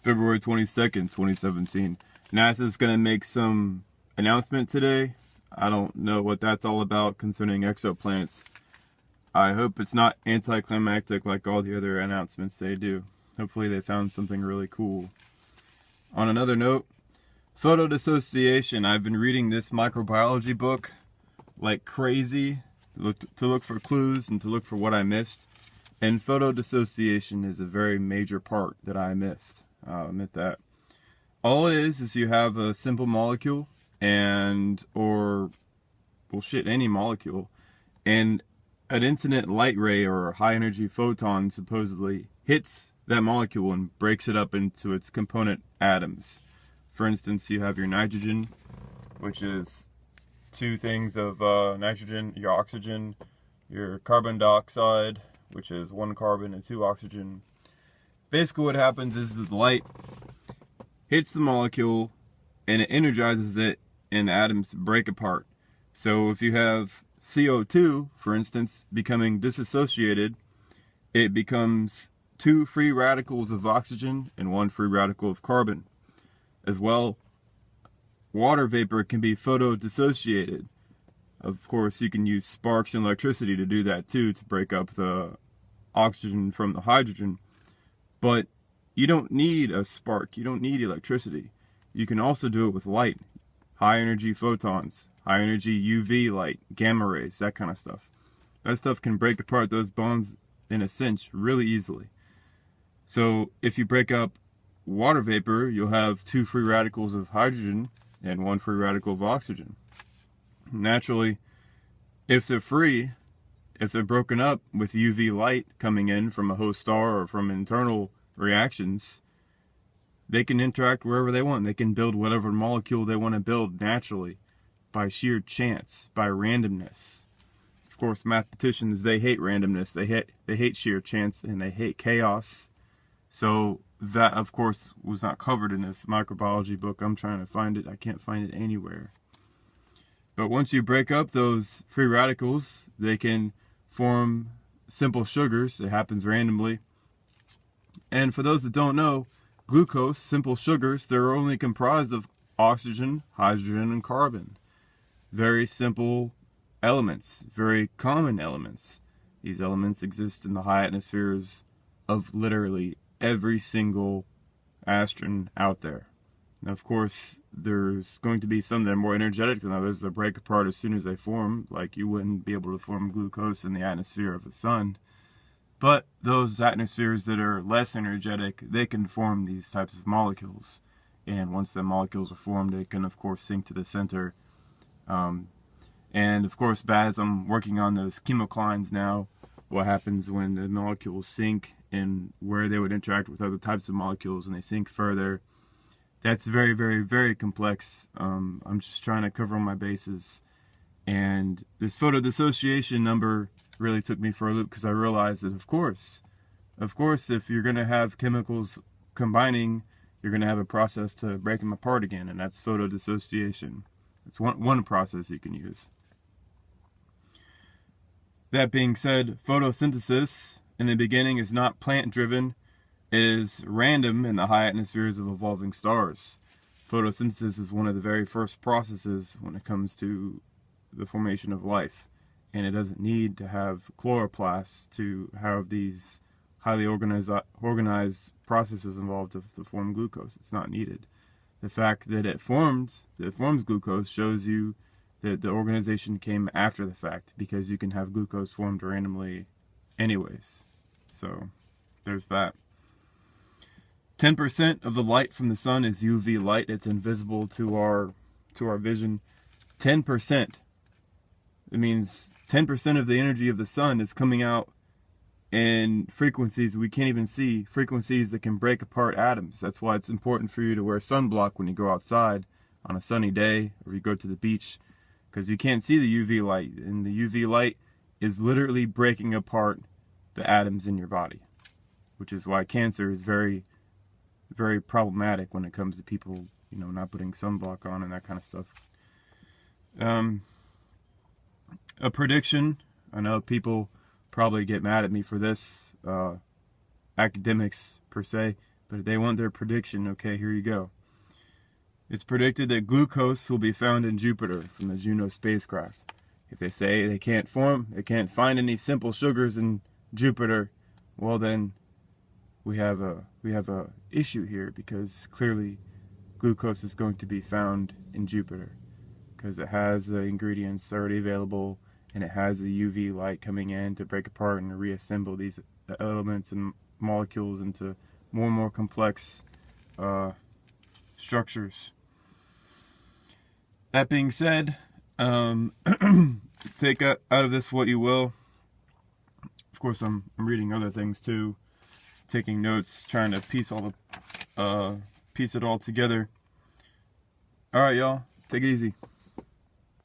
February 22nd, 2017. NASA's going to make some announcement today. I don't know what that's all about concerning exoplanets. I hope it's not anticlimactic like all the other announcements they do. Hopefully they found something really cool. On another note, Photodissociation. I've been reading this microbiology book like crazy to look for clues and to look for what I missed. And photodissociation is a very major part that I missed. I'll admit that. All it is you have a simple molecule any molecule, and an incident light ray or high energy photon supposedly hits that molecule and breaks it up into its component atoms. For instance, you have your nitrogen, which is two things of nitrogen, your oxygen, your carbon dioxide, which is one carbon and two oxygen. Basically what happens is that the light hits the molecule and it energizes it and the atoms break apart. So if you have CO2, for instance, becoming disassociated, it becomes two free radicals of oxygen and one free radical of carbon. As well, water vapor can be photodissociated. Of course, you can use sparks and electricity to do that too, to break up the oxygen from the hydrogen. But you don't need a spark, you don't need electricity. You can also do it with light, high energy photons, high energy UV light, gamma rays, that kind of stuff. That stuff can break apart those bonds in a cinch really easily. So if you break up water vapor, you'll have two free radicals of hydrogen and one free radical of oxygen. Naturally, if they're broken up with UV light coming in from a host star or from internal reactions, they can interact wherever they want. They can build whatever molecule they want to build naturally by sheer chance, by randomness. Of course, mathematicians, they hate randomness. They hate sheer chance and they hate chaos. So that, of course, was not covered in this microbiology book. I'm trying to find it. I can't find it anywhere. But once you break up those free radicals, they can form simple sugars. It happens randomly. And for those that don't know, glucose, simple sugars, they're only comprised of oxygen, hydrogen, and carbon. Very simple elements, very common elements. These elements exist in the high atmospheres of literally every single astron out there. Now, of course, there's going to be some that are more energetic than others that break apart as soon as they form, like you wouldn't be able to form glucose in the atmosphere of the sun. But those atmospheres that are less energetic, they can form these types of molecules. And once the molecules are formed, they can, of course, sink to the center. And, of course, as I'm working on those chemokines now, what happens when the molecules sink and where they would interact with other types of molecules and they sink further. That's very, very, very complex. I'm just trying to cover all my bases. And this photodissociation number really took me for a loop because I realized that, of course, if you're going to have chemicals combining, you're going to have a process to break them apart again, and that's photodissociation. It's one process you can use. That being said, photosynthesis in the beginning is not plant-driven. It is random in the high atmospheres of evolving stars. Photosynthesis is one of the very first processes when it comes to the formation of life. And it doesn't need to have chloroplasts to have these highly organized processes involved to form glucose. It's not needed. The fact that it forms glucose shows you that the organization came after the fact, because you can have glucose formed randomly anyways. So there's that. 10% of the light from the sun is UV light. It's invisible to our vision. 10%. It means 10% of the energy of the sun is coming out in frequencies we can't even see, frequencies that can break apart atoms. That's why it's important for you to wear sunblock when you go outside on a sunny day or you go to the beach, because you can't see the UV light, and the UV light is literally breaking apart the atoms in your body, which is why cancer is very, very problematic when it comes to people, not putting sunblock on and that kind of stuff. A prediction, I know people probably get mad at me for this, academics per se, but they want their prediction. Okay, here you go. It's predicted that glucose will be found in Jupiter from the Juno spacecraft. If they say they can't find any simple sugars in Jupiter, well then we have a issue here, because clearly glucose is going to be found in Jupiter because it has the ingredients already available, and it has the UV light coming in to break apart and reassemble these elements and molecules into more and more complex structures. That being said, take out of this what you will. Of course, I'm reading other things too, taking notes, trying to piece it all together. All right, y'all, take it easy.